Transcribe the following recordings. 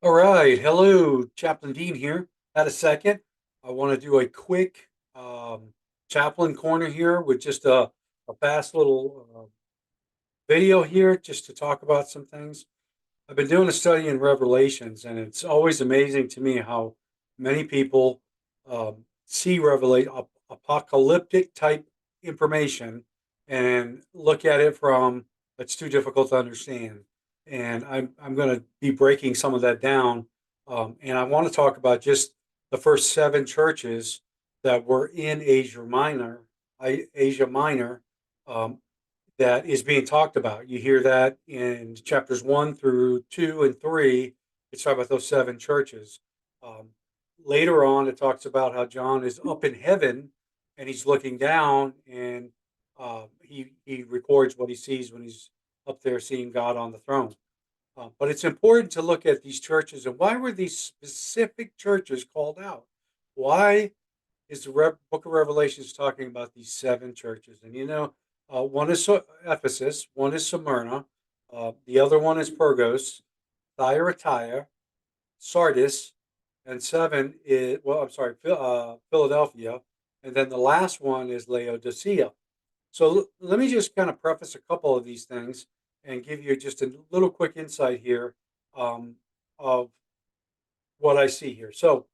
All right. Hello, Chaplain Dean here. Had a second. I want to do a quick Chaplain Corner here with just a fast little video here just to talk about some things. I've been doing a study in Revelations, and it's always amazing to me how many people see apocalyptic type information and look at it from it's too difficult to understand. And I'm going to be breaking some of that down, and I want to talk about just the first seven churches that were in Asia Minor, um, that is being talked about. You hear that in chapters 1 through 2 and 3. It's talking about those seven churches. Um, Later on, it talks about how John is up in heaven and he's looking down, and he records what he sees when he's up there seeing God on the throne. But it's important to look at these churches and why were these specific churches called out? Why is the book of Revelations talking about these seven churches? And one is Ephesus, one is Smyrna, the other one is Pergos, Thyatira, Sardis, and seven is, well, I'm sorry, Philadelphia. And then the last one is Laodicea. So let me just kind of preface a couple of these things and give you just a little quick insight here, um, of what I see here. So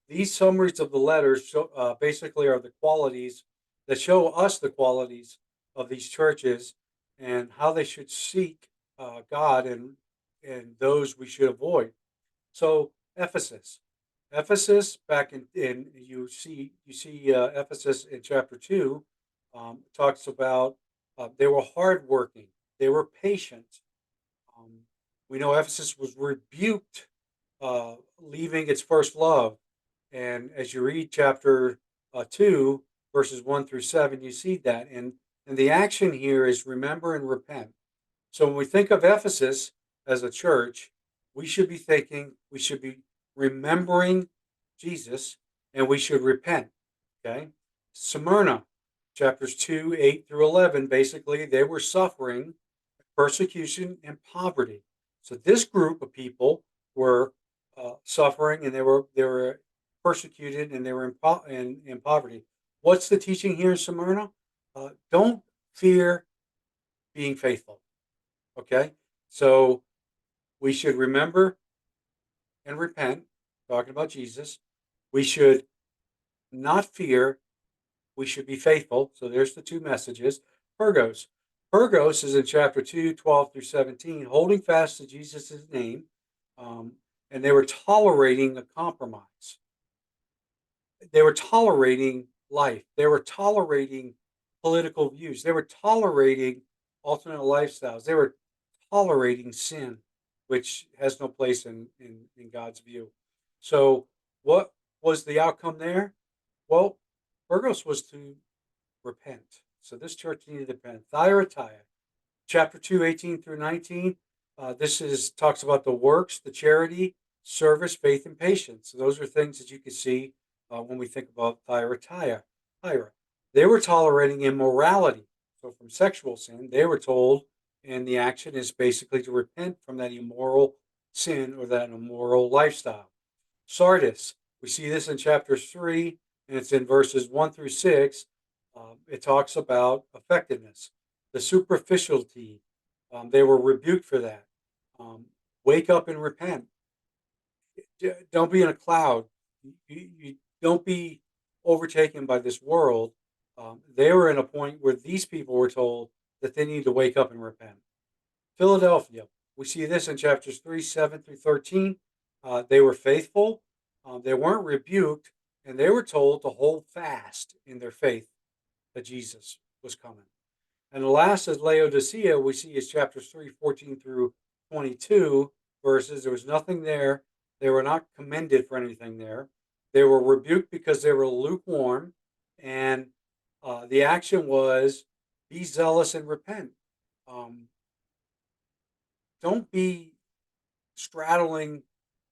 these summaries of the letters basically are the qualities that show us the qualities of these churches and how they should seek God, and those we should avoid. So Ephesus, Ephesus back in you see Ephesus in chapter 2, talks about they were hardworking, they were patient. Um, we know Ephesus was rebuked, leaving its first love. And as you read chapter 2, verses 1 through 7, you see that. And the action here is remember and repent. So when we think of Ephesus as a church, we should be remembering Jesus, and we should repent. Okay. Smyrna, chapters 2, 8 through 11, basically, they were suffering persecution and poverty. So this group of people were suffering, and they were persecuted, and they were in poverty. What's the teaching here in Smyrna? Don't fear being faithful. Okay, so we should remember and repent. Talking about Jesus, we should not fear. We should be faithful. So there's the two messages. Pergos. Pergos is in chapter 2, 12 through 17, holding fast to Jesus' name, um, and they were tolerating a compromise. They were tolerating life. They were tolerating political views. They were tolerating alternate lifestyles. They were tolerating sin, which has no place in God's view. So, what was the outcome there? Well, Burgos was to repent. So this church needed to repent. Thyatira, chapter 2, 18 through 19. This is talks about the works, the charity, service, faith, and patience. So those are things that you can see when we think about Thyatira. They were tolerating immorality. So from sexual sin, they were told, and the action is basically to repent from that immoral sin or that immoral lifestyle. Sardis, we see this in chapter 3, and it's in verses 1 through 6. It talks about effectiveness, the superficiality. They were rebuked for that. Um, Wake up and repent. Don't be in a cloud. You don't be overtaken by this world. They were in a point where these people were told that they need to wake up and repent. Philadelphia, we see this in chapters 3, 7 through 13. They were faithful, they weren't rebuked, and they were told to hold fast in their faith that Jesus was coming. And the last is Laodicea, we see is chapters 3, 14 through 22 verses. There was nothing there. They were not commended for anything there. They were rebuked because they were lukewarm, and the action was be zealous and repent. Um, don't be straddling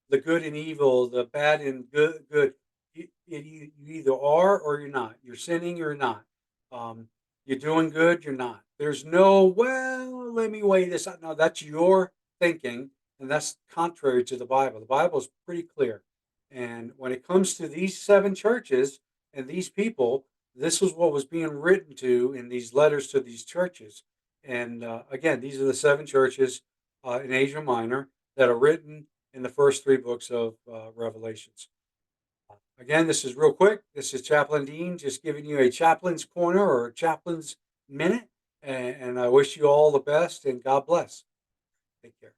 the good and evil, the bad and good. You either are or you're not. You're sinning or you're not. Um, you're doing good, you're not. There's no, well, let me weigh this out. No, that's your thinking, and that's contrary to the Bible. The Bible is pretty clear. And when it comes to these seven churches and these people, this was what was being written to in these letters to these churches. And again, these are the seven churches in Asia Minor that are written in the first three books of Revelations. Again, this is real quick. This is Chaplain Dean just giving you a chaplain's corner or a chaplain's minute. And I wish you all the best and God bless. Take care.